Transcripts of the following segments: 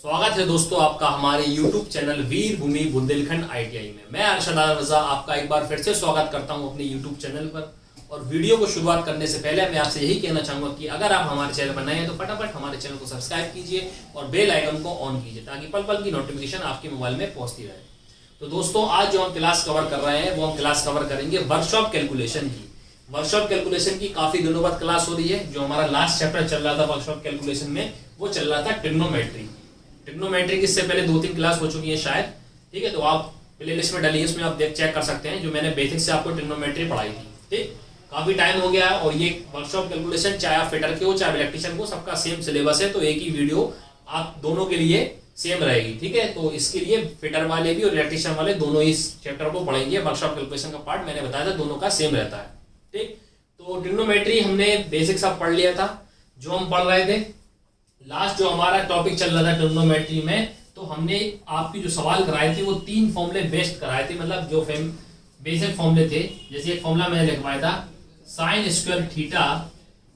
स्वागत है दोस्तों आपका हमारे YouTube चैनल वीर भूमि बुंदेलखंड ITI में। मैं अरशद रजा आपका एक बार फिर से स्वागत करता हूं अपने YouTube चैनल पर। और वीडियो को शुरुआत करने से पहले मैं आपसे यही कहना चाहूंगा कि अगर आप हमारे चैनल पर नए हैं तो फटाफट हमारे चैनल को सब्सक्राइब कीजिए और बेल आइकन को ऑन कीजिए ताकि पल पल की नोटिफिकेशन आपके मोबाइल में पहुंचती रहे। तो दोस्तों आज जो हम क्लास कवर कर रहे हैं वो हम क्लास कवर करेंगे वर्कशॉप कैलकुलेशन की। वर्कशॉप कैलकुलेशन की काफी दिनों बाद क्लास हो रही है। जो हमारा लास्ट चैप्टर चल रहा था वर्कशॉप कैलकुलेशन में वो चल रहा था ट्रिग्नोमेट्री। ट्रिग्नोमेट्री की इससे पहले 2-3 क्लास हो चुकी है शायद, ठीक है। तो आप प्लेलिस्ट में डालिए, उसमें आप चेक कर सकते हैं जो मैंने बेसिक से आपको ट्रिग्नोमेट्री पढ़ाई थी। ठीक, काफी टाइम हो गया और ये वर्कशॉप कैलकुलेशन चाहे आप फिटर के हो चाहे इलेक्ट्रिशियन को, सबका सेम सिलेबस है। तो एक ही वीडियो आप दोनों के लिए सेम रहेगी, ठीक है। तो इसके लिए फिटर वाले भी और इलेक्ट्रिशियन वाले दोनों इस चैप्टर को पढ़ेंगे। वर्कशॉप कैलकुलेशन का पार्ट मैंने बताया था दोनों का सेम रहता है, ठीक। तो ट्रिग्नोमेट्री हमने बेसिक सब पढ़ लिया था। जो हम पढ़ रहे थे लास्ट जो हमारा टॉपिक चल रहा था ट्रिग्नोमेट्री में, तो हमने आपकी जो सवाल कराए थे वो 3 फॉर्मूले बेस्ट कराए थे, मतलब जो बेसिक फॉर्मूले थे। जैसे एक फॉर्मूला मैंने लिखवाया था साइन स्क्वायर थीटा,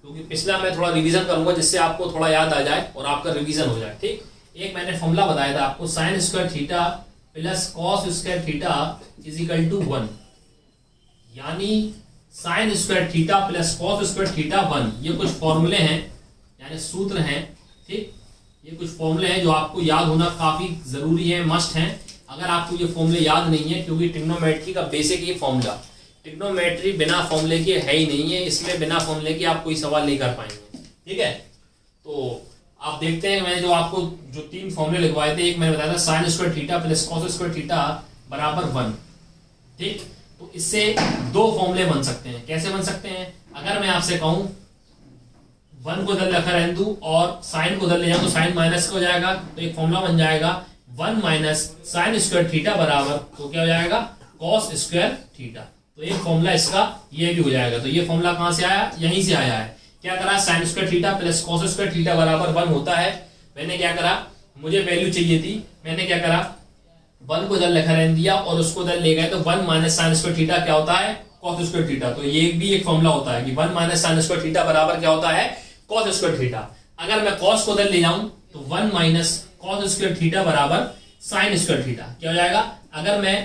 क्योंकि पिछला मैं थोड़ा रिवीजन करूंगा जिससे आपको थोड़ा याद आ जाए और आपका रिवीजन हो जाए, ठीक। एक मैंने फॉर्मूला बताया था आपको sine square theta plus cos square theta is equal to 1, यानी sine square theta plus cos square theta 1। ये कुछ फॉर्मूले हैं यानी सूत्र हैं, ठीक। ये कुछ फॉर्मूले हैं जो आपको याद होना काफी जरूरी है, मस्ट है। अगर आपको ये फॉर्मूले याद नहीं है, क्योंकि ट्रिग्नोमेट्री का बेसिक ही फॉर्मूला, ट्रिग्नोमेट्री बिना फॉर्मूले के है ही नहीं है, इसलिए बिना फॉर्मूले के आप कोई सवाल नहीं कर पाएंगे, ठीक है। तो आप देखते हैं मैंने जो आपको जो 3 फॉर्मूले लिखवाए थे, एक मैंने बताया था sign square theta plus cos square theta बराबर 1, ठीक। तो इससे 2 फॉर्मूले बन सकते हैं। कैसे बन सकते हैं? अगर मैं आपसे कहूं 1 को इधर रखा रहने दूं और साइन को इधर ले जाऊं तो साइन माइनस हो जाएगा, तो एक फॉर्मूला बन जाएगा 1 माइनस साइन स्क्वायर थीटा बराबर, तो क्या हो जाएगा कॉस स्क्वायर थीटा। तो एक फॉर्मूला इसका ये भी हो जाएगा। तो ये फॉर्मूला कहां से आया? यहीं से आया है। क्या करा? Sign square theta plus cos square theta बराबर 1 होता है। मैंने क्या करा, मुझे वैल्यू चाहिए थी, मैंने क्या करा 1 को इधर लिखा रहने दिया और उसको इधर ले गए, तो 1 माइनस साइन स्क्वायर थीटा क्या होता है? Cos square theta. तो ये भी एक फॉर्मूला होता है कि 1 माइनस साइन स्क्वायर थीटा बराबर क्या होता है? Cos square theta. अगर मैं कॉस को इधर ले जाऊं तो 1 माइनस कॉस स्क्वायर थीटा बराबर साइन स्क्वायर थीटा क्या हो जाएगा? अगर मैं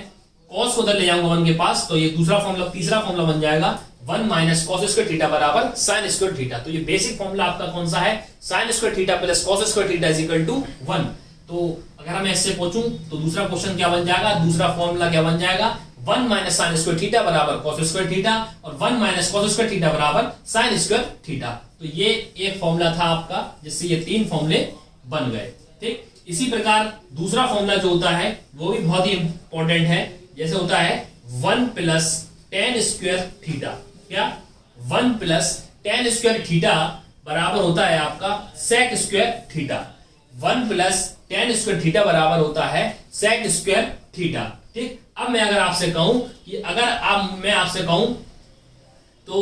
कॉस को इधर ले जाऊंगा 1 के पास तो ये दूसरा फॉर्मूला, तीसरा फॉर्मूला बन जाएगा 1 माइनस कॉस स्क्वायर थीटा बराबर साइन स्क्वायर थीटा। तो ये बेसिक फॉर्मूला आपका कौन सा है? Sine square theta plus cos square theta is equal to 1। तो अगर मैं इससे पूछूं तो दूसरा क्वेश्चन क्या बन जाएगा? दूसरा फॉर्मूला क्या बन जाएगा? 1 माइनस साइन स्क्वायर थीटा बराबर कॉस स्क्वायर थीटा और 1 माइनस कॉस स्क्वायर थीटा बराबर साइन स्क्वायर थीटा। तो ये एक फॉर्मूला था आपका जिससे ये 3 फॉर्मूले बन गए, ठीक। इसी प्रकार दूसरा फॉर्मूला जो होता है वो भी बहुत ही इंपॉर्टेंट है। जैसे होता है 1 प्लस टेन स्क्वायर थीटा। क्या? 1 प्लस टेन स्क्वायर थीटा बराबर होता है आपका sec square theta. 1 plus tan square theta बराबर होता है सेक स्क्वायर थीटा, ठीक। अब मैं अगर आपसे कहूं कि मैं आपसे कहूं तो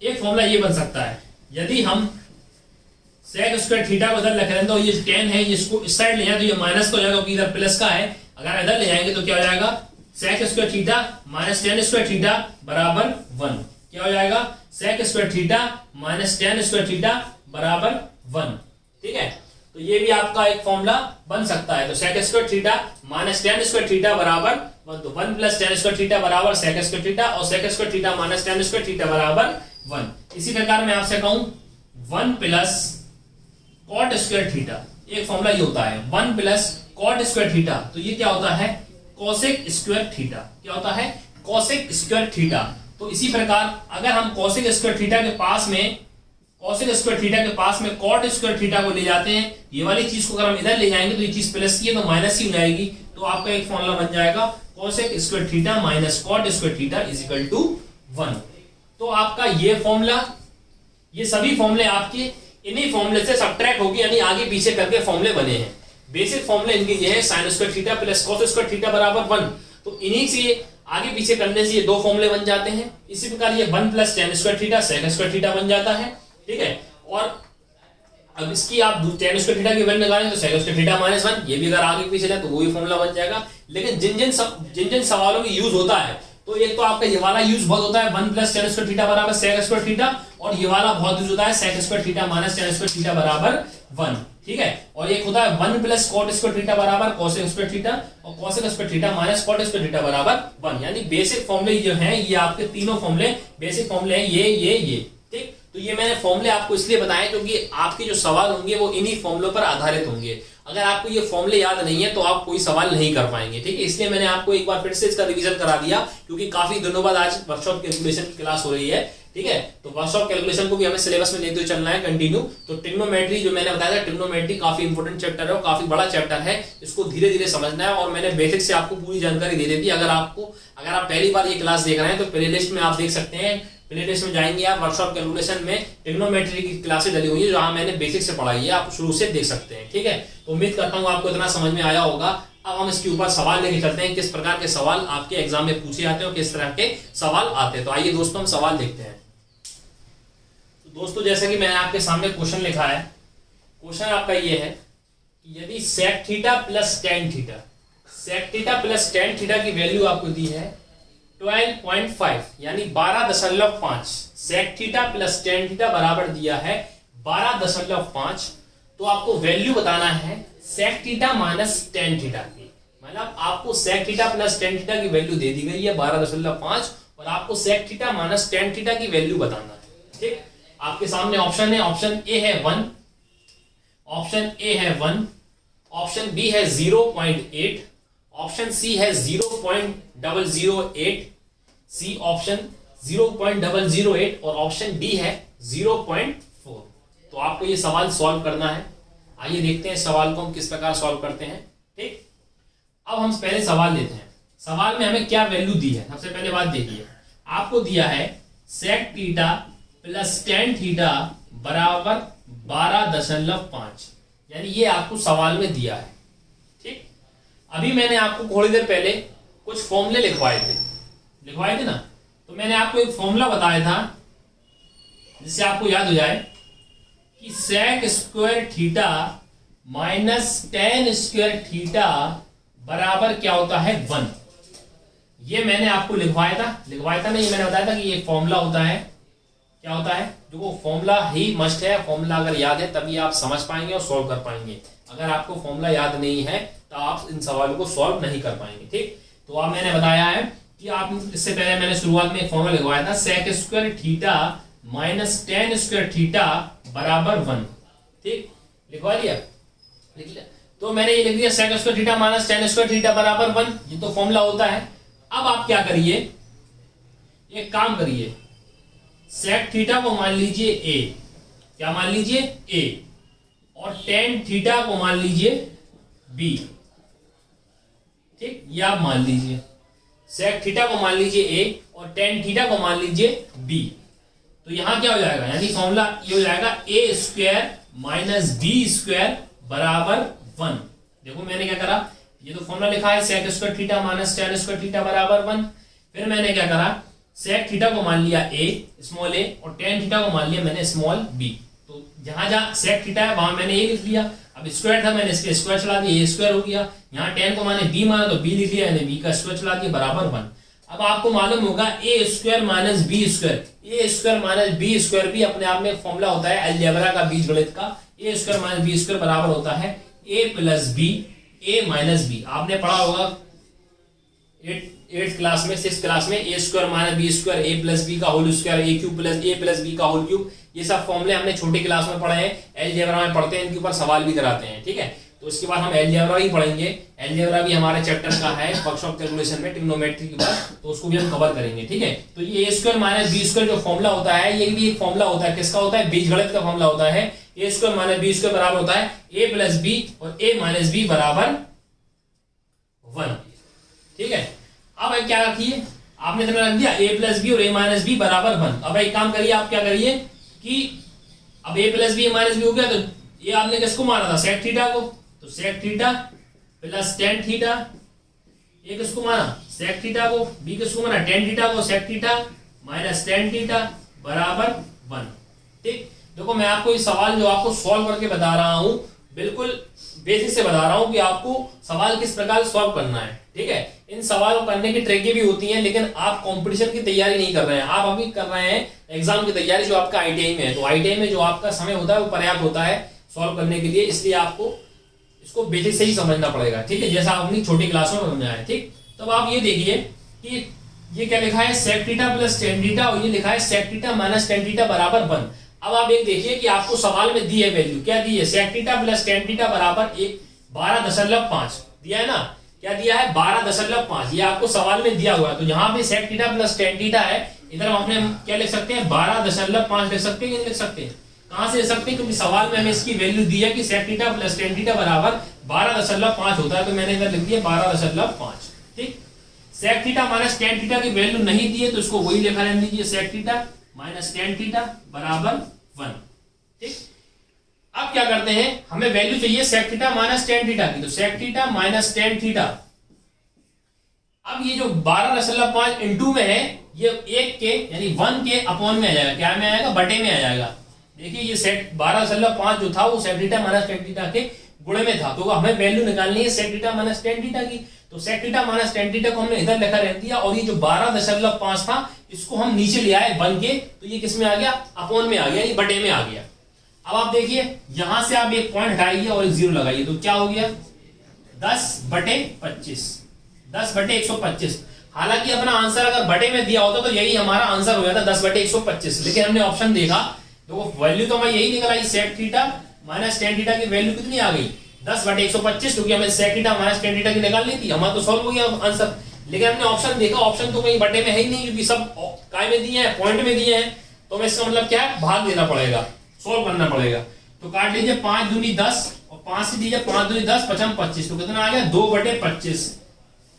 एक फॉर्मूला ये बन सकता है, यदि हम सेक स्क्वायर थीटा को इधर लिख रहे हैं तो ये 10 है, इसको इस साइड ले जाए तो ये माइनस का हो जाएगा क्योंकि इधर प्लस का है। अगर इधर ले जाएंगे तो क्या हो जाएगा? Sec square theta minus tan square theta बराबर 1। क्या हो जाएगा? Sec square theta minus tan square theta बराबर 1, ठीक है। तो ये भी आपका एक फॉर्मूला बन सकता है। तो sec square theta minus tan square theta बराबर 1, तो 1 प्लस टेन स्क्वायर थीटा बराबर सेक स्क्वायर थीटा और sec square theta minus tan square theta बराबर 1। इसी प्रकार मैं आपसे कहूं 1 प्लस कॉट स्क्वायर थीटा, एक फॉर्मूला ये होता है 1 प्लस कॉट स्क्वायर थीटा, तो ये क्या होता है? Cosec square theta. क्या होता है? Cosec square theta. तो इसी प्रकार अगर हम कोसेक स्क्वायर थीटा के पास में कॉट स्क्वायर थीटा को ले जाते हैं, ये वाली चीज को अगर हम इधर ले जाएंगे तो ये चीज प्लस की है तो माइनस ही हो जाएगी। तो आपका एक फॉर्मूला बन जाएगा cosec square theta minus cot square theta is equal to 1। तो आपका ये फॉर्मूला, ये सभी फॉर्मूले आपके इन्हीं फॉर्मूले से सब्ट्रैक्ट होगी, यानी आगे पीछे करके फॉर्मूले बने हैं। बेसिक फॉर्मूले इनके ये है sine square theta plus cos square theta बराबर 1। तो इन्हीं से आगे पीछे करने से ये 2 फॉर्मूले बन जाते हैं। इसी प्रकार ये 1 plus tan square theta sec square theta बन जाता है, ठीक है। और अब इसकी आप टेन स्क्वायर थीटा की वैल्यू निकालेंगे तो सेक स्क्वायर थीटा माइनस 1, ये भी अगर आगे पीछे जाए तो वो भी फॉर्मूला बन जाएगा। लेकिन जिन जिन सवालों में यूज होता है तो एक तो आपका ये वाला यूज बहुत होता है 1 प्लस टेन स्क्वायर थीटा बराबर सेक स्क्वायर थीटा, और ये वाला बहुत यूज होता है sec square theta minus tan square theta बराबर 1, ठीक है। और एक होता है 1 प्लस कॉट स्क्वायर थीटा बराबर कोसेक स्क्वायर थीटा, और cosec square theta minus cot square theta बराबर 1। यानी बेसिक फॉर्मूले जो हैं ये आपके तीनों फॉर्मूले बेसिक फॉर्मूले हैं ये, ठीक। तो ये मैंने फॉर्मूले आपको इसलिए बताए क्योंकि आपके जो सवाल होंगे वो इन्हीं फॉर्मूलों पर आधारित होंगे। अगर आपको ये फॉर्मूले याद नहीं है तो आप कोई सवाल नहीं कर पाएंगे, ठीक है। इसलिए मैंने आपको एक बार फिर से इसका रिवीजन करा दिया, क्योंकि काफी दिनों बाद आज वर्कशॉप कैलकुलेशन की क्लास हो रही है, ठीक है। तो वर्कशॉप कैलकुलेशन को भी हमें सिलेबस में लेते हुए चलना है कंटिन्यू। तो ट्रिग्नोमेट्री जो मैंने बताया था, ट्रिग्नोमेट्री काफी इंपॉर्टेंट चैप्टर है और काफी बड़ा चैप्टर है, इसको धीरे धीरे समझना है। और मैंने बेसिक से आपको पूरी जानकारी दे दी थी। अगर आप पहली बार ये क्लास देख रहे हैं तो प्ले लिस्ट में आप देख सकते हैं, प्ले लिस्ट में जाएंगे आप, वर्कशॉप कैलकुलेशन में ट्रिग्नोमेट्री की क्लासेस डली हुई है जहां मैंने बेसिक से पढ़ाई है, आप शुरू से देख सकते हैं, ठीक है। तो उम्मीद करता हूं आपको इतना समझ में आया होगा। अब हम इसके ऊपर सवाल लेके चलते हैं, किस प्रकार के सवाल आपके एग्जाम में पूछे जाते हैं और किस तरह के सवाल आते हैं। तो आइए दोस्तों हम सवाल देखते हैं। तो दोस्तों जैसे कि मैंने आपके सामने क्वेश्चन लिखा है, क्वेश्चन आपका ये है कि यदि sec theta plus tan theta, sec theta plus tan theta की वैल्यू आपको दी है 12.5 यानी 12.5, sec theta plus tan theta बराबर दिया है 12.5। तो आपको वैल्यू बताना है sec theta minus tan theta की, मतलब आपको sec theta plus tan theta की वैल्यू दे दी गई है 12.5 और आपको sec theta minus tan theta की वैल्यू बताना है, ठीक। आपके सामने ऑप्शन है, ऑप्शन ए है 1, ऑप्शन ए है 1, ऑप्शन बी है 0.8, ऑप्शन सी है 0.008, सी ऑप्शन 0.008 और ऑप्शन डी है 0.4। तो आपको ये सवाल सॉल्व करना है। आइए देखते हैं सवाल को हम किस प्रकार सॉल्व करते हैं, ठीक। अब हम पहले सवाल लेते हैं। सवाल में हमें क्या वैल्यू दी है, सबसे पहले बात देखिए, आपको दिया है sec theta plus tan theta बराबर 12.5, यानी ये आपको सवाल में दिया है, ठीक। अभी मैंने आपको थोड़ी देर पहले कुछ फॉर्मूले लिखवाए थे ना, तो मैंने आपको एक फॉर्मूला बताया था जिससे आपको याद हो जाए कि sec square theta minus tan square theta बराबर क्या होता है 1। ये मैंने आपको लिखवाया था नहीं, मैंने बताया था कि ये फॉर्मूला होता है, क्या होता है, जो वो फॉर्मूला ही मस्ट है। फॉर्मूला अगर याद है तभी आप समझ पाएंगे और सॉल्व कर पाएंगे। अगर आपको फॉर्मूला याद नहीं है तो आप इन सवालों को सॉल्व नहीं कर पाएंगे, ठीक। तो आप मैंने बताया है कि आप इससे पहले मैंने शुरुआत में एक फॉर्मूला लिखवाया था, sec square theta minus tan square theta बराबर 1, ठीक। लिखवा लिया, लिख लिया। तो मैंने ये लिख दिया sec square theta minus tan square theta बराबर 1, ये तो फॉर्मूला होता है। अब आप क्या करिए, एक काम करिए, सेक थीटा को मान लीजिए ए, क्या मान लीजिए ए, और टेन थीटा को मान लीजिए बी, ठीक। ये आप मान लीजिए, सेक थीटा को मान लीजिए ए और टेन थीटा को मान लीजिए बी। तो यहां क्या हो जाएगा, यानी फॉर्मूला ये हो जाएगा ए स्क्वायर माइनस बी स्क्वायर बराबर 1। देखो मैंने क्या करा, ये तो फॉर्मूला लिखा है sec square theta minus tan square theta बराबर 1। फिर मैंने क्या करा, सेक थीटा को मान लिया ए, स्मॉल ए, और टेन थीटा को मान लिया मैंने स्मॉल बी। तो जहां जहां सेक थीटा है वहां मैंने ए लिख लिया। अब स्क्वायर था, मैंने इसके स्क्वायर चला दिया, ए स्क्वायर हो गया। यहाँ टेन को माने बी माना तो बी लिख लिया, यानी बी का स्क्वायर चला दिया बराबर 1। अब आपको मालूम होगा ए स्क्वायर माइनस बी स्क्वायर, ए स्क्वायर माइनस बी स्क्वायर भी अपने आप में फॉर्मूला होता है अलजेब्रा का, बीजगणित का। ए स्क्वायर माइनस बी स्क्वायर बराबर होता है A plus b, a minus B. आपने पढ़ा होगा 8th क्लास में, 6th क्लास में, ए स्क्वायर माइनस बी स्क्वायर, ए प्लस बी का होल स्क्वायर, ए क्यूब प्लस ए प्लस बी का होल क्यूब। ये सब फॉर्मूले हमने छोटी क्लास में पढ़े हैं, अलजेब्रा में पढ़ते हैं, इनके ऊपर सवाल भी कराते हैं, ठीक है। तो उसके बाद हम अलजेब्रा ही पढ़ेंगे, अलजेब्रा भी हमारे चैप्टर का है वर्कशॉप कैलकुलेशन में ट्रिग्नोमेट्री के बाद, तो उसको भी हम कवर करेंगे, ठीक है। तो ये ए स्क्वायर माइनस बी स्क्वायर जो फॉर्मूला होता है, ये भी एक फॉर्मूला होता है, किसका होता है, बीजगणित का फॉर्मूला होता है। ए स्क्वायर माइनस बी स्क्वायर बराबर होता है ए प्लस बी और ए माइनस बी बराबर 1, ठीक है। अब क्या रखिए, आपने इतना रख दिया ए प्लस बी और ए माइनस बी बराबर 1। अब एक काम करिए, आप क्या करिए कि अब ए plus b a minus B हो गया, तो ये आपने किसको माना था, सेक थीटा को, तो sec theta plus tan theta, ये किसको माना, सेक थीटा को, बी किसको माना, टेन थीटा को, sec theta minus tan theta बराबर 1, ठीक। देखो मैं आपको ये सवाल जो आपको सॉल्व करके बता रहा हूं बिल्कुल बेसिक से बता रहा हूं कि आपको सवाल किस प्रकार सॉल्व करना है, ठीक है। इन सवालों करने की ट्रिकें भी होती हैं, लेकिन आप कंपटीशन की तैयारी नहीं कर रहे हैं, आप अभी कर रहे हैं एग्जाम की तैयारी जो आपका आईटीआई में है। तो आईटीआई में जो आपका समय होता है वो पर्याप्त होता है सॉल्व करने के लिए, इसलिए आपको इसको बेसिक से ही समझना पड़ेगा, ठीक है, जैसा अपनी छोटी क्लासों में समझाया है, ठीक। तब आप ये देखिए कि ये क्या लिखा है, sec theta plus tan theta, और ये लिखा है sec theta minus tan theta बराबर 1। अब आप एक देखिए कि आपको सवाल में दी है वैल्यू, क्या दी है, sec theta plus tan theta बराबर 12.5 दिया है ना, क्या दिया है 12.5, ये आपको सवाल में दिया हुआ है। तो यहाँ पे sec theta plus tan theta है, इधर हम अपने क्या लिख सकते हैं 12.5 लिख सकते हैं, नहीं लिख सकते हैं, कहां से लिख सकते हैं, क्योंकि सवाल में हमें इसकी वैल्यू दी है कि sec theta plus tan theta बराबर 12.5 होता है, तो मैंने इधर लिख दिया 12.5, ठीक। sec theta minus tan theta की वैल्यू नहीं दी है, तो इसको वही लिखा रहने दीजिए, sec theta minus tan theta बराबर 1, ठीक। अब क्या करते हैं, हमें वैल्यू चाहिए sec theta minus tan theta की, तो sec theta minus tan theta, अब ये जो 12.5 इंटू में है, ये 1 के यानी 1 के अपॉन में आ जाएगा, क्या में आएगा, बटे में आ जाएगा। देखिए ये सेट 12.5 जो था वो sec theta minus tan theta के गुणे में था, तो हमें वैल्यू निकालनी है sec theta minus tan theta की। तो sec theta minus tan theta को हमने इधर लिखा रह दिया, और ये जो 12.5 था इसको हम नीचे ले आए 1 के, तो ये किस में आ गया, अपॉन में आ गया, ये बटे में आ गया। अब आप देखिए यहां से आप एक पॉइंट हटाइए और एक जीरो लगाइए, तो क्या हो गया 10/25, 10/125। हालांकि अपना आंसर अगर बटे में दिया होता तो यही हमारा आंसर हो जाता 10/125, लेकिन हमने ऑप्शन देखा तो वैल्यू तो हमें यही निकल आई, sec theta minus tan theta की वैल्यू कितनी आ गई 10/125, क्योंकि हमें sec theta minus tan theta की निकालनी थी, हमारा तो सॉल्व हो गया आंसर। लेकिन हमने ऑप्शन देखा, ऑप्शन तो कहीं बटे में है ही नहीं, क्योंकि सब काय में दिए हैं, पॉइंट में दिए हैं, तो हमें इसका मतलब क्या है, भाग देना पड़ेगा, सॉल्व करना पड़ेगा। तो काट लीजिए 5 दूनी 10 और 5 से दीजिए 5 दूनी 10, 5 25, तो कितना आ गया 2/25,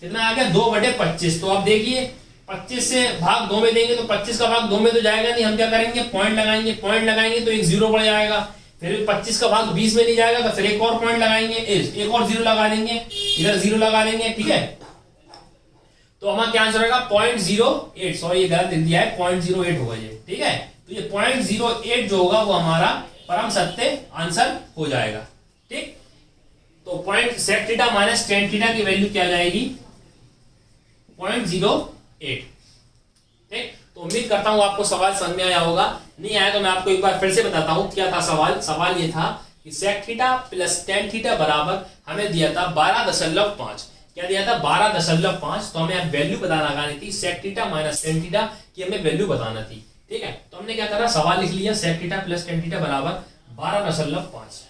कितना आ गया 2/25। तो आप देखिए 25 से भाग 2 में देंगे तो 25 का भाग 2 में तो जाएगा नहीं, हम क्या करेंगे पॉइंट लगाएंगे, पॉइंट लगाएंगे तो एक जीरो बढ़ जाएगा, फिर 25 का भाग 20 में नहीं जाएगा तो फिर एक और पॉइंट लगाएंगे, एक और जीरो लगा देंगे, इधर जीरो लगा देंगे, ठीक है। तो हमारा क्या आंसर होगा 0.08, सॉरी ये गलत लिख दिया है, 0.08 होगा ये, ठीक है। तो ये 0.08 जो होगा वो हमारा परम सत्य आंसर हो जाएगा, ठीक। तो sec theta minus tan theta की वैल्यू क्या जाएगी 0.08, ठीक। तो उम्मीद करता हूं आपको सवाल समझ में आया होगा, नहीं आया तो मैं आपको एक बार फिर से बताता हूं क्या था सवाल। सवाल ये था कि sec theta plus tan theta बराबर हमें दिया था 12.5, क्या दिया था 12.5, तो हमें अब वैल्यू बताना लगानी थी sec theta minus tan theta की हमें वैल्यू बताना थी, ठीक है। तो हमने क्या करा, सवाल लिख लिया sec theta plus tan theta बराबर 12.5।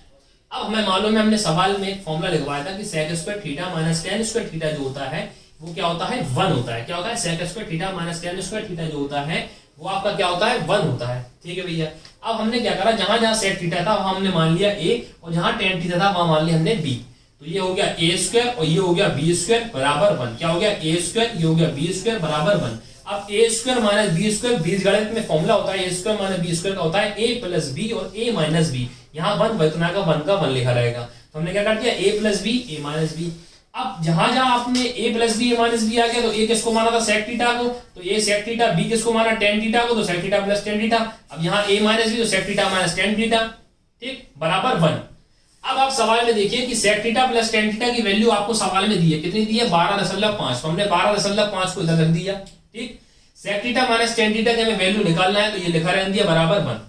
अब हमें मालूम है, हमने सवाल में एक फॉर्मूला लिखवाया था कि sec square theta minus tan square theta जो होता है वो क्या होता है 1 होता है, क्या होता है sec square theta minus tan square theta जो होता है वो आपका क्या होता है 1 होता है, ठीक है भैया। अब हमने क्या करा, जहां जहां sec थीटा था वहां हमने मान लिया a, और जहां tan थीटा था वहां मान लिया हमने b। तो ये हो गया a स्क्वायर और ये हो गया b स्क्वायर बराबर 1, क्या हो गया a स्क्वायर, ये हो गया b स्क्वायर बराबर 1। अब a square minus b square बीजगणित में फॉर्मूला होता है, a square minus b square का होता है a प्लस b और a माइनस b, यहाँ 1 बतना का 1 का 1 लिखा रहेगा, तो हमने क्या कर दिया a plus b a minus b। अब जहां जहां आपने a plus b a minus b आ गया, तो a किसको माना था sec थीटा को, तो a sec थीटा, b किसको माना tan थीटा को, तो sec theta plus tan theta. अब यहाँ a माइनस b तो sec theta minus tan theta, ठीक, बराबर 1। अब आप सवाल में देखिए कि sec theta plus tan theta की वैल्यू आपको सवाल में दी है, कितनी दी है 12.5, तो हमने 12.5 को इधर रख दिया, ठीक। sec theta minus tan theta की हमें वैल्यू निकालना है, तो ये लिखा रहने दिया बराबर 1।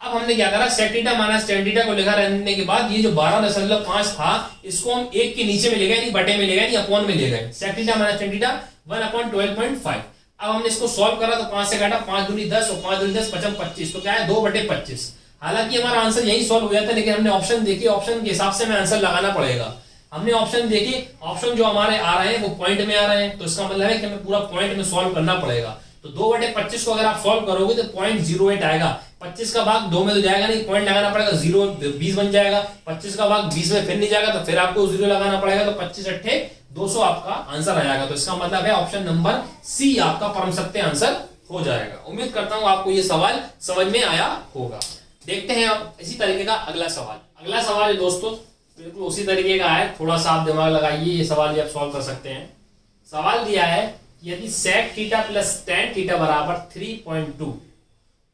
अब हमने क्या करा, sec theta minus tan theta को लिखा रहने के बाद ये जो 12.5 था इसको हम एक के नीचे में ले गए, नहीं बटे में ले गए, नहीं अपॉन में ले गए, sec theta minus tan theta 1/12.5। अब हमने इसको सॉल्व करा तो 5 से काटा, 5 दूनी 10 और 5 दूनी 10, 5 25, तो क्या है 2/25। हालांकि हमारा आंसर यही सॉल्व हो जाता, लेकिन हमने ऑप्शन देखे, ऑप्शन के हिसाब से हमें आंसर लगाना पड़ेगा। हमने ऑप्शन देखे, ऑप्शन जो हमारे आ रहे हैं वो पॉइंट में आ रहे हैं, तो इसका मतलब है कि हमें पूरा पॉइंट में सॉल्व करना पड़ेगा। तो 2/25 को अगर आप सॉल्व करोगे तो 0.08 आएगा, 25 का भाग 2 में तो जाएगा नहीं, पॉइंट लगाना पड़ेगा, 0 20 बन जाएगा, 25 का भाग 20 में फिर नहीं जाएगा तो फिर आपको 0 लगाना पड़ेगा, तो 25 अट्ठे 200 आपका आंसर आ जाएगा। तो इसका मतलब है ऑप्शन नंबर सी आपका परम सत्य आंसर हो जाएगा। उम्मीद करता हूं आपको ये सवाल समझ में आया होगा। देखते हैं अब इसी तरीके का अगला सवाल। अगला सवाल दोस्तों बिल्कुल उसी तरीके का है, थोड़ा सा आप दिमाग लगाइए, ये सवाल भी आप सॉल्व कर सकते हैं। सवाल दिया है यदि sec theta plus tan theta बराबर 3.2,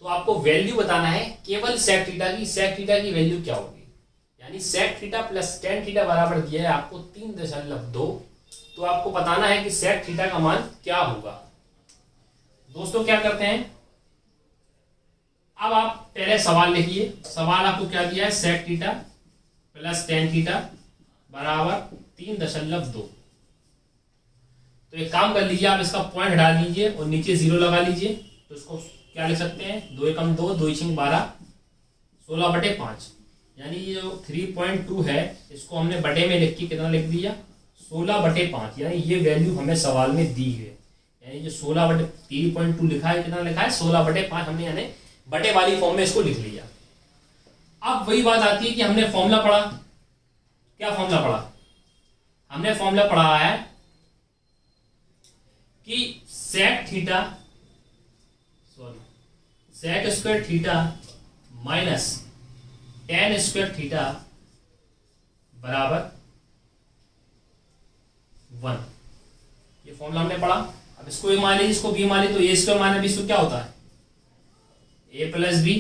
तो आपको वैल्यू बताना है केवल sec थीटा की। sec थीटा की वैल्यू क्या होगी, यानी sec theta plus tan theta बराबर दिया है आपको 3.2। तो आपको बताना है कि sec थीटा का मान क्या होगा। दोस्तों क्या करते हैं, अब आप पहले सवाल लिखिए। सवाल आपको क्या दिया है, sec theta plus tan theta बराबर 3.2। तो एक काम कर लीजिए, आप इसका पॉइंट हटा लीजिए और नीचे 0 लगा लीजिए। तो इसको क्या लिख सकते हैं, 2 एकम 2, 2 छिंग 12, 16/5। यानी ये जो 3.2 है इसको हमने बटे में लिख के कितना लिख दिया, 16/5। यानी ये वैल्यू हमें सवाल में दी है। यानी जो 3.2 लिखा है, कितना लिखा है, 16/5। हमने यानी बटे वाली फॉर्म में इसको लिख लिया। अब वही बात आती है कि हमने फॉर्मूला पढ़ा। क्या फॉर्मूला पढ़ा, हमने फॉर्मूला पढ़ा है कि sec theta sec square theta minus tan square theta बराबर 1। ये फॉर्मूला हमने पढ़ा। अब इसको ए मान लीजिए, इसको बी मान लीजिए। तो A square minus B square क्या होता है, A plus B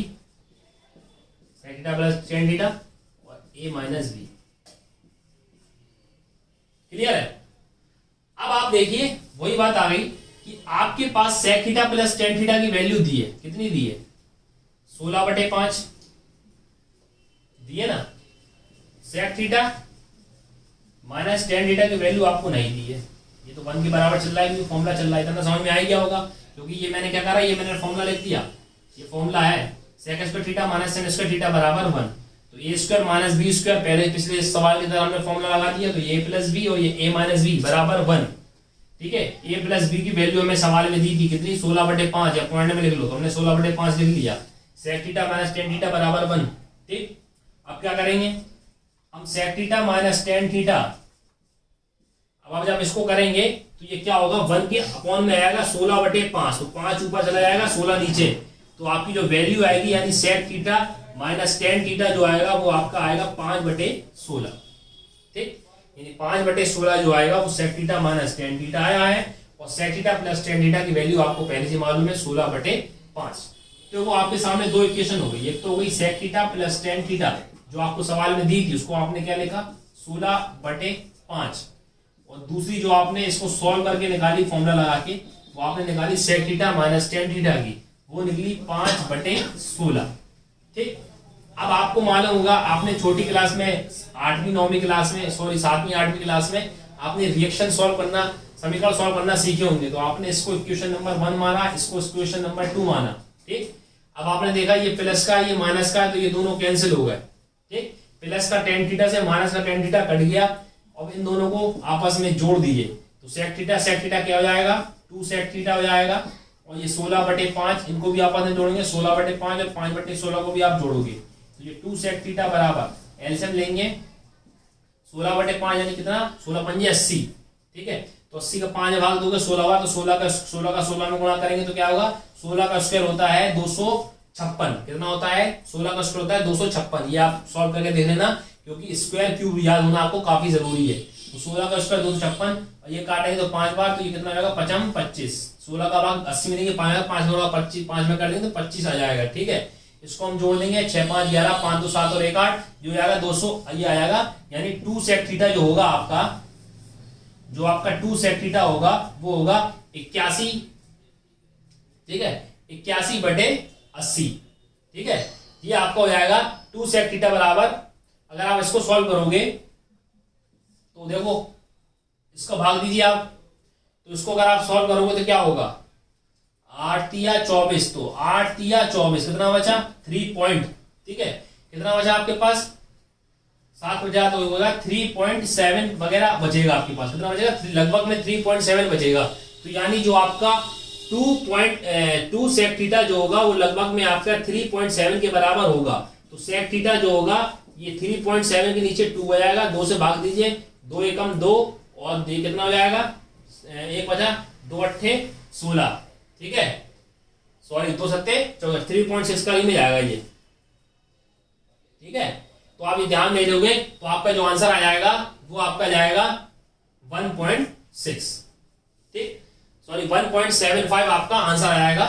sec theta plus tan theta और ए माइनस बी। क्लियर है। अब आप देखिए वही बात आ गई कि आपके पास sec theta plus tan theta की वैल्यू दी है। कितनी दी है, 16/5 दी है ना। sec theta minus tan theta की वैल्यू आपको नहीं दी है। ये तो 1 के बराबर चल रहा है, क्योंकि फॉर्मूला चल रहा है। इतना समझ में आ गया होगा, क्योंकि ये मैंने क्या करा, ये मैंने फॉर्मूला लिख दिया। ये फॉर्मूला है sec square theta minus tan square theta बराबर 1। तो A square minus B square, पहले पिछले सवाल की तरह हमने फॉर्मूला लगा दिया। तो ये प्लस बी और ये ए माइनस बी बराबर 1। ठीक है, ए प्लस बी की वैल्यू हमें सवाल में दी थी कितनी, 16/5। या पॉइंट में लिख लो, तो हमने 16/5 लिख लिया। sec theta minus tan theta बराबर 1। ठीक, अब क्या करेंगे हम, sec theta minus tan theta. अब जब इसको करेंगे तो ये क्या होगा, 1 के अपॉन में आएगा 16/5। तो 5 ऊपर चला जाएगा, 16 नीचे। तो आपकी जो वैल्यू आएगी यानी sec theta minus tan theta जो आएगा वो आपका आएगा 5/16। ठीक, यानी 5/16 जो आएगा वो sec theta minus tan theta आया है। और sec theta plus tan theta की वैल्यू आपको पहले से मालूम है, 16/5। तो वो आपके सामने दो इक्वेशन हो गई। एक तो हो गई sec theta plus tan theta जो आपको सवाल में दी थी, उसको आपने क्या लिखा, 16/5। और दूसरी जो आपने इसको सॉल्व करके निकाली फॉर्मूला लगा के, वो आपने निकाली sec theta minus tan theta की, वो निकली 5/16। ठीक, अब आपको मालूम होगा, आपने छोटी क्लास में 8वीं 9वीं क्लास में, सॉरी 7वीं 8वीं क्लास में आपने रिएक्शन सॉल्व करना, समीकरण सॉल्व करना सीखे होंगे। तो आपने इसको इक्वेशन नंबर 1 माना, इसको इक्वेशन नंबर 2 माना। ठीक, अब आपने देखा ये प्लस का ये माइनस का, तो ये दोनों कैंसिल हो गए। ठीक, प्लस का tan थीटा से माइनस का tan थीटा कट गया। अब इन दोनों को आपस में जोड़ दीजिए, तो sec थीटा क्या हो जाएगा, 2 sec थीटा हो जाएगा। और ये 16/5 इनको भी आपस में जोड़ेंगे, 16/5 और 5/16 को भी आप जोड़ोगे। तो ये 2 sec थीटा बराबर एलसीएम लेंगे 16/5 यानी कितना, 16×5 80। ठीक है, तो 80 का 5 भाग दोगे 16 बार, तो 16 का 16 में गुणा करेंगे तो क्या होगा, 16 का स्क्वायर होता है 256। कितना होता है, 16 का स्क्वायर होता है 256। ये आप सॉल्व करके देख लेना, क्योंकि स्क्वायर क्यूब याद होना आपको काफी जरूरी है। तो 16 का स्क्वायर 256 और ये काटेंगे तो 5 बार, तो ये कितना आएगा, 5×5 25। 16 का भाग 80 में देंगे, 5 में 25, 5 में कर देंगे तो 25 आ जाएगा। ठीक है, इसको हम जोड़ देंगे, 6 5 11, 5 2 7 और 1 8, जो आएगा 200 ये आएगा। यानी 2 sec थीटा जो होगा आपका, जो आपका 2 sec थीटा होगा वो होगा 81। ठीक है, 81/80। ठीक है, ये आपका हो जाएगा 2 sec थीटा बराबर, अगर आप इसको सॉल्व करोगे तो देखो इसका भाग दीजिए आप, तो इसको अगर आप सॉल्व करोगे तो क्या होगा, 8 तिया 24। तो 8 तिया 24 कितना बचा, 3 पॉइंट। ठीक है, कितना बचा आपके पास, 7 बचा, तो होगा 3.7 वगैरह बचेगा आपके पास। कितना बचेगा, लगभग में 3.7 बचेगा। तो यानी जो आपका 2 sec थीटा जो होगा वो लगभग में आपका 3.7 के बराबर होगा। तो sec थीटा जो होगा ये 3.7 के नीचे 2 आ जाएगा, 2 से भाग दीजिए, 2 एकम 2 और ये कितना हो जाएगा, 1 बचा, 2 अट्ठे 16। ठीक है, सॉरी 2 सत्ते 14, 3.6 का ही में जाएगा ये। ठीक है, तो आप ये ध्यान दे दोगे तो आपका जो आंसर आ जाएगा वो आपका जाएगा 1.6। ठीक, सॉरी 1.75 आपका आंसर आ जाएगा।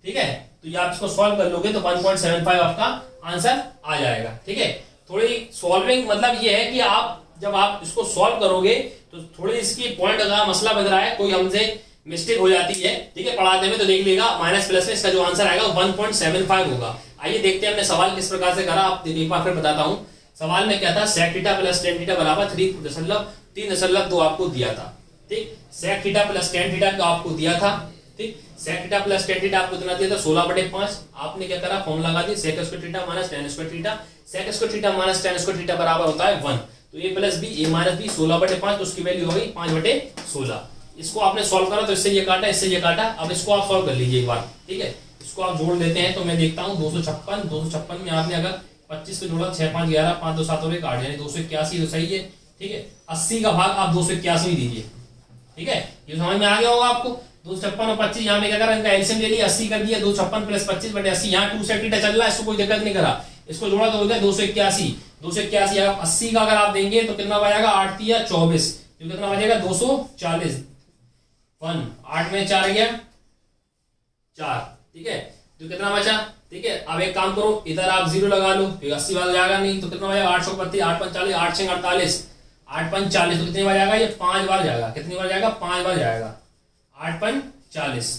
ठीक है, तो ये आप इसको सॉल्व कर लोगे तो 1.75 आपका आंसर आ जाएगा। ठीक है, थोड़ी सॉल्विंग मतलब ये है कि आप जब आप इसको सॉल्व करोगे तो थोड़ी इसकी पॉइंट अगर मसला बन रहा है, कोई हमसे मिस्टेक हो जाती है, ठीक है, पढ़ाते में, तो देख लेगा माइनस प्लस में इसका जो आंसर आएगा 1.75 होगा। आइए देखते हैं हमने सवाल किस प्रकार से करा। आप एक बार फिर बताता हूं। सवाल में क्या था, sec theta plus tan theta बराबर 3.2 आपको दिया था, ठीक। sec theta plus tan theta का आपको दिया था, ठीक। sec theta plus tan theta आपको कितना दिया था, 16/5। आपने क्या करा, फॉर्मूला लगा दिया, sec square theta minus tan square theta. sec square theta minus tan square theta बराबर होता है 1, तो a plus b, a minus b, 16/5, तो उसकी वैल्यू हो गई 5/16। इसको आपने सॉल्व करा तो इससे ये काटा, इससे ये काटा। अब इसको आप सॉल्व कर लीजिए एक बार, ठीक है। इसको आप जोड़ देते हैं तो मैं देखता हूँ 256 में आपने अगर 25 को जोड़ा, 6 5 11, 5 2 7 और 1 8, यानी 281 तो सही है, ठीक है। 80 का भाग आप 281 दीजिए, ठीक है। ये समझ में आ गया होगा आपको। 256 और 25 यहाँ में क्या करा, इनका एलसीएम ले लिया, 80 कर दिया, 256 प्लस 25/80। यहाँ 2 sec थीटा चल रहा है, इसको कोई दिक्कत नहीं करा, इसको जोड़ा तो हो गया 281। 281 80 का अगर आप देंगे तो कितना बचेगा, 8 या 24, तो कितना बचेगा 240। 8 में 4 गया 4, ठीक है, तो कितना बचा, ठीक है। अब एक काम करो, इधर आप 0 लगा लो, 80 वाला जाएगा नहीं, तो कितना बचेगा 832, 8 5 40, 8 6 48, 8 5 40, तो कितनी बार जाएगा, ये 5 बार जाएगा। कितनी बार जाएगा, 5 बार जाएगा। 8 5 40,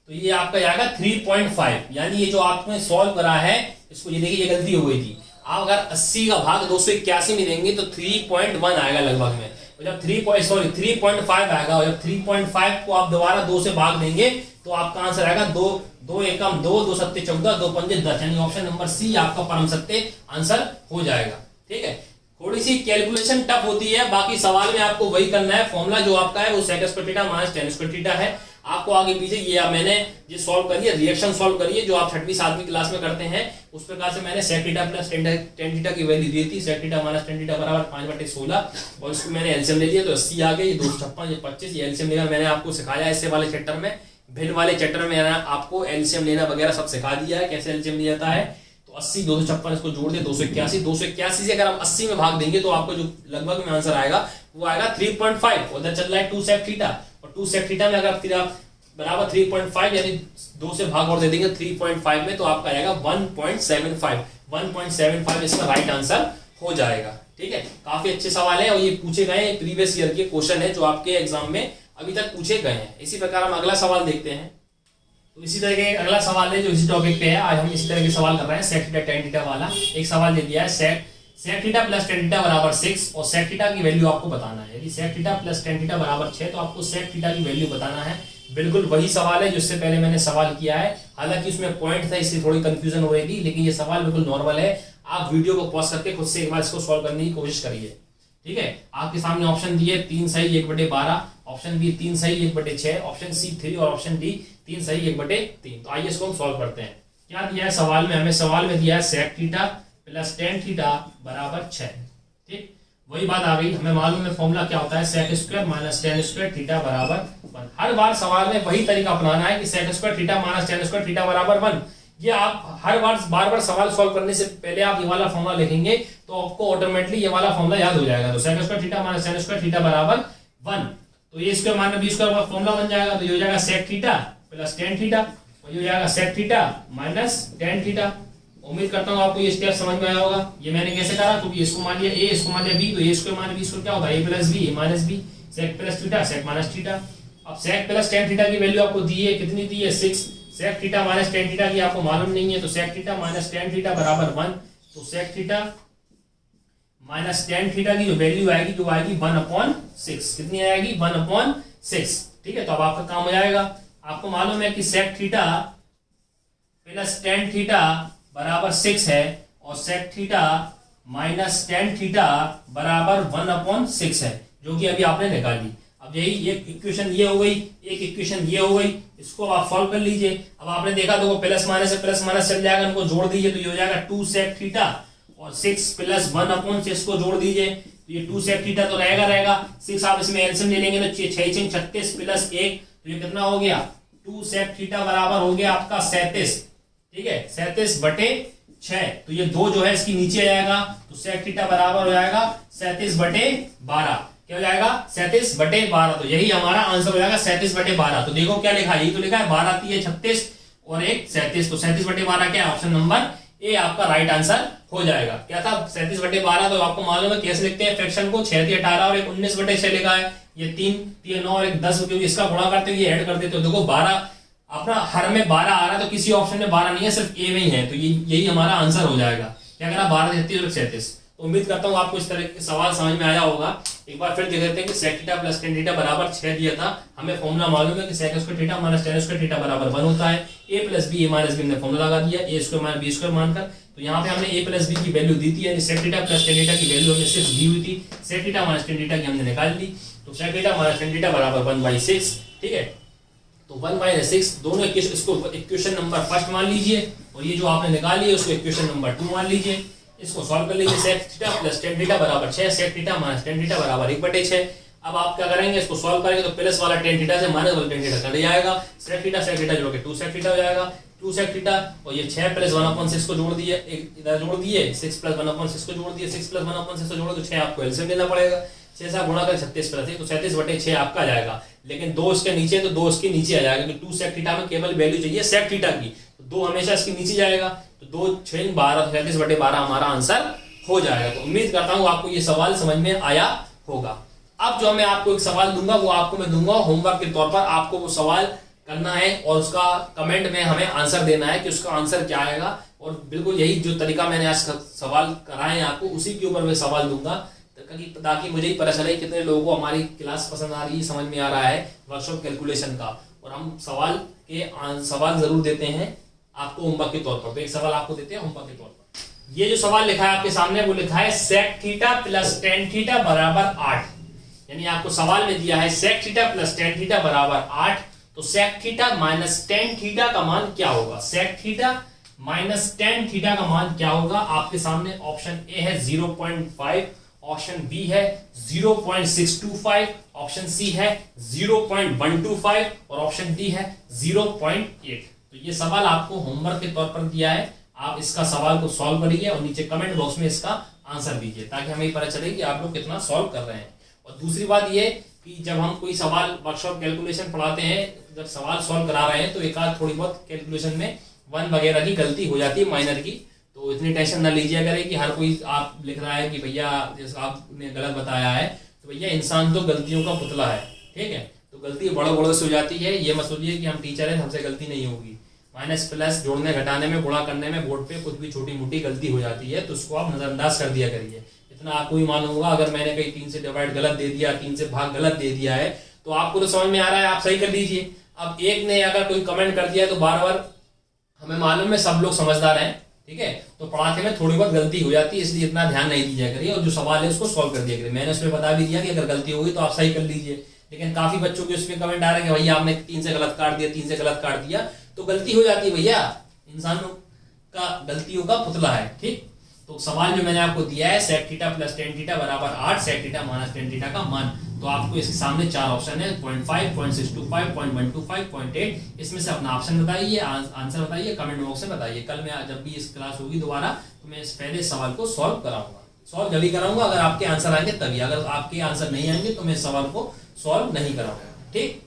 तो ये आपका जाएगा 3.5। यानी ये जो आपने सॉल्व करा है, इसको ये देखिए, ये गलती हो गई थी। आप अगर 80 का भाग 281 में देंगे तो 3.1 आएगा लगभग में, जब 3.5 आएगा, और जब 3.5 को आप दोबारा 2 से भाग देंगे तो आपका आंसर आएगा 2 एकम 2, 2 सत्ते 14, 2 पंजे 10, यानी ऑप्शन नंबर सी आपका परम सत्य आंसर हो जाएगा, ठीक है। थोड़ी सी कैलकुलेशन टफ होती है, बाकी सवाल में आपको वही करना है। फॉर्मूला जो आपका है वो sec square theta minus tan square theta है। आपको आगे पीछे ये मैंने ये सॉल्व करिए, रिएक्शन सॉल्व करिए जो आप 6वीं 7वीं क्लास में करते हैं, उस प्रकार से मैंने sec theta plus tan theta की वैल्यू दी थी। sec theta minus tan theta बराबर 5/16, और इसको मैंने एलसीएम ले लिया तो 80 आ गया, ये 256, ये 25, ये एलसीएम लेना मैंने आपको सिखाया इससे वाले चैप्टर में। भिन्न वाले चैप्टर में मैंने आपको एलसीएम लेना वगैरह सब सिखा दिया है, कैसे एलसीएम लिया जाता है। तो 80 256 इसको जोड़ दे 281, 281 से अगर हम 80 में भाग देंगे तो आपको जो लगभग में आंसर आएगा वो आएगा 3.5। उधर चल रहा है 2 sec थीटा, और 2 sec थीटा में अगर फिर आप बराबर 3.5 यानी 2 से भाग और दे देंगे 3.5 में, तो आपका आएगा 1.75। 1.75 इसका राइट आंसर हो जाएगा, ठीक है। काफी अच्छे सवाल है और ये पूछे गए प्रीवियस ईयर के क्वेश्चन है जो आपके एग्जाम में अभी तक पूछे गए हैं। इसी प्रकार हम अगला सवाल देखते हैं। तो इसी तरह के अगला सवाल है जो इसी टॉपिक पे है। आज हम इसी तरह के सवाल कर रहे हैं, sec थीटा tan थीटा वाला। एक सवाल दे दिया है, sec theta plus tan theta बराबर 6, और sec थीटा की वैल्यू आपको बताना है। यदि sec theta plus tan theta बराबर 6, तो आपको sec थीटा की वैल्यू बताना है। बिल्कुल वही सवाल है जिससे पहले मैंने सवाल किया है, हालांकि उसमें पॉइंट था इसलिए थोड़ी कंफ्यूजन हो रही थी, लेकिन ये सवाल बिल्कुल नॉर्मल है। आप वीडियो को पॉज करके खुद से एक बार इसको सॉल्व करने की कोशिश करिए, ठीक है। आपके सामने ऑप्शन दिए 3 सही 1/12, ऑप्शन बी 3 सही 1/6, ऑप्शन सी 3 और ऑप्शन डी 3 सही 1/3। तो आइए इसको हम सॉल्व करते हैं। क्या दिया है सवाल में, हमें सवाल में दिया है sec theta plus tan theta बराबर 6, ठीक। वही बात आ गई, हमें मालूम है फॉर्मूला क्या होता है, sec square minus tan square theta बराबर 1। हर बार सवाल में वही तरीका अपनाना है कि sec square theta minus tan square theta बराबर 1। ये आप हर बार सवाल सॉल्व करने से पहले आप ये वाला फॉर्मूला लिखेंगे तो आपको ऑटोमेटिकली ये वाला फॉर्मूला याद हो जाएगा। तो sec square theta minus tan square theta बराबर 1, तो ये स्क्वायर माइनस बी स्क्वायर का फॉर्मूला बन जाएगा। तो ये हो जाएगा sec theta plus tan theta, और ये हो जाएगा sec theta minus tan theta. उम्मीद करता हूँ आपको ये स्टेप समझ में आया होगा। ये मैंने कैसे करा, क्योंकि इसको मान लिया a, इसको मान लिया b, तो a square minus b square क्या होता है, a plus b, a minus b, sec plus theta sec minus theta. अब sec प्लस tan थीटा की वैल्यू आपको दी है, कितनी दी है 6। sec theta minus tan theta की आपको मालूम नहीं है, तो sec theta minus tan theta बराबर 1। तो sec theta minus tan theta की जो वैल्यू आएगी जो आएगी 1/6। कितनी आएगी 1/6, ठीक है। तो अब आपका काम हो जाएगा। आपको मालूम है कि sec theta plus tan theta बराबर 6 है, और sec theta minus tan theta बराबर 1/6 है, जो कि अभी आपने निकाली। अब यही एक इक्वेशन ये हो गई, एक इक्वेशन ये हो गई, इसको आप सॉल्व कर लीजिए। अब आपने देखा तो प्लस माइनस से प्लस माइनस चल जाएगा, इनको जोड़ दीजिए तो ये हो जाएगा 2 sec थीटा, और 6 प्लस 1/6 को जोड़ दीजिए तो ये 2 sec थीटा तो रहेगा। 6 आप इसमें एलसीएम ले लेंगे तो 6 36 प्लस 1, तो ये कितना हो गया 2 sec थीटा बराबर हो गया आपका 37, ठीक है, 37/6। तो ये 2 जो है इसकी नीचे आ जाएगा, तो sec थीटा बराबर हो जाएगा 37/12। क्या हो जाएगा 37/12। तो यही हमारा आंसर हो जाएगा 37/12। तो देखो क्या लिखा है, यही तो लिखा है 12 3 36 और 1 37, तो 37/12 क्या है, ऑप्शन नंबर ए आपका राइट आंसर हो जाएगा। क्या था 37/12, तो आपको मालूम है कैसे लिखते हैं फ्रैक्शन को, 6 × 18 और एक 19/6 लिखा है, ये 3 9 और एक 10, क्योंकि इसका गुणा करते हुए ये ऐड कर देते हो। देखो 12 अपना हर में 12 आ रहा है, तो किसी ऑप्शन में 12 नहीं है, सिर्फ ए में ही है, तो यही हमारा आंसर हो जाएगा। क्या करा 12 36 और 37। तो उम्मीद करता हूँ आपको इस तरह के सवाल समझ में आया होगा। एक बार फिर देख लेते हैं कि sec theta plus tan theta बराबर 6 दिया था, हमें फॉर्मूला मालूम है कि sec square theta minus tan square theta बराबर 1 होता है। a plus b, a minus b हमने फॉर्मूला लगा दिया, a square minus B square मानकर। तो यहाँ पे हमने a प्लस बी की वैल्यू दी थी, यानी sec theta plus tan theta की वैल्यू हमने 6 दी हुई थी, sec theta minus tan theta की हमने निकाल ली। तो sec theta minus tan theta बराबर 1/6, ठीक है। तो 1/6 दोनों इसको इक्वेशन नंबर फर्स्ट मान लीजिए, और ये जो आपने निकाली है उसको इक्वेशन नंबर 2 मान लीजिए। इसको सॉल्व कर लीजिए, sec theta plus tan theta बराबर 6, sec theta minus tan theta बराबर 1/6। अब आप क्या करेंगे, इसको सॉल्व करेंगे तो प्लस वाला tan थीटा से माइनस वाला tan थीटा कट जाएगा, sec थीटा जोड़ के 2 sec थीटा हो जाएगा, 2 sec थीटा, और ये 6 प्लस 1/6 को जोड़ दिए, एक इधर जोड़ दिए, 6 प्लस 1/6 को जोड़ दिए, 6 प्लस 1/6 को जोड़ो तो 6 आपको एलसीएम लेना पड़ेगा, 6 से गुणा कर 36 प्लस 1 तो 37/6 आपका आ जाएगा। लेकिन 2 इसके नीचे, तो 2 इसके नीचे आ जाएगा, क्योंकि 2 sec थीटा में केवल वैल्यू चाहिए sec थीटा की, तो 2 हमेशा इसके नीचे जाएगा, तो 2 6 12 37/12 हमारा आंसर हो जाएगा। तो उम्मीद करता हूं आपको ये सवाल समझ में आया होगा। अब जो मैं आपको एक सवाल दूंगा वो आपको मैं दूंगा होमवर्क के तौर पर, आपको वो सवाल करना है और उसका कमेंट में हमें आंसर देना है कि उसका आंसर क्या आएगा। और बिल्कुल यही जो तरीका मैंने आज सवाल कराए हैं आपको, उसी के ऊपर मैं सवाल दूंगा, ताकि मुझे ही पता चले कितने लोगों को हमारी क्लास पसंद आ रही है, समझ में आ रहा है वर्कशॉप कैलकुलेशन का। और हम सवाल जरूर देते हैं आपको होमवर्क के तौर पर। तो एक सवाल आपको देते हैं होमवर्क के तौर पर। ये जो सवाल लिखा है आपके सामने, वो लिखा है sec theta plus tan theta बराबर 8, यानी आपको सवाल में दिया है sec theta plus tan theta बराबर 8, तो sec theta minus tan theta का मान क्या होगा। sec theta minus tan theta का मान क्या होगा। आपके सामने ऑप्शन ए है 0.5, ऑप्शन बी है 0.625, ऑप्शन सी है 0.125 और ऑप्शन डी है 0.8। तो ये सवाल आपको होमवर्क के तौर पर दिया है, आप इसका सवाल को सॉल्व करिए और नीचे कमेंट बॉक्स में इसका आंसर दीजिए, ताकि हमें पता चले कि आप लोग कितना सॉल्व कर रहे हैं। और दूसरी बात ये कि जब हम कोई सवाल वर्कशॉप कैलकुलेशन पढ़ाते हैं, जब सवाल सॉल्व करा रहे हैं, तो एक आध थोड़ी बहुत कैलकुलेशन में 1 वगैरह की गलती हो जाती है, माइनर की, तो इतनी टेंशन ना लीजिए करें कि हर कोई आप लिख रहा है कि भैया जैसे आपने गलत बताया है, तो भैया इंसान तो गलतियों का पुतला है, ठीक है। तो गलती बड़ों बड़ों से हो जाती है, ये मत सोचिए कि हम टीचर हैं हमसे गलती नहीं होगी। माइनस प्लस जोड़ने घटाने में, गुणा करने में बोर्ड पे कुछ भी छोटी मोटी गलती हो जाती है, तो उसको आप नजरअंदाज कर दिया करिए। इतना आपको भी मालूम होगा, अगर मैंने कहीं 3 से डिवाइड गलत दे दिया, 3 से भाग गलत दे दिया है, तो आपको तो समझ में आ रहा है, आप सही कर लीजिए। अब एक ने अगर कोई कमेंट कर दिया तो बार बार, हमें मालूम है सब लोग समझदार हैं, ठीक है, तो पढ़ाते में थोड़ी बहुत गलती हो जाती है, इसलिए इतना ध्यान नहीं दिया करिए और जो सवाल है उसको सॉल्व कर दिया करिए। मैंने उसमें बता भी दिया कि अगर गलती होगी तो आप सही कर लीजिए, लेकिन काफी बच्चों के उसमें कमेंट आ रहे हैं कि भैया आपने 3 से गलत काट दिया, 3 से गलत काट दिया, तो गलती हो जाती है भैया, इंसानों का गलतियों का पुतला है, ठीक। तो सवाल जो मैंने आपको दिया है sec theta plus tan theta बराबर 8, sec theta minus tan theta का मान, तो आपको इसके सामने 4 ऑप्शन है, 0.5, 0.625, 0.125, 0.8, इसमें से अपना ऑप्शन बताइए, आंसर बताइए, कमेंट बॉक्स में बताइए। कल मैं जब भी इस क्लास होगी दोबारा, तो मैं इस पहले सवाल को सॉल्व कराऊंगा, सॉल्व जल्दी कराऊंगा, अगर आपके आंसर आएंगे तभी, अगर आपके आंसर नहीं आएंगे तो मैं इस सवाल को सॉल्व नहीं कराऊंगा, ठीक।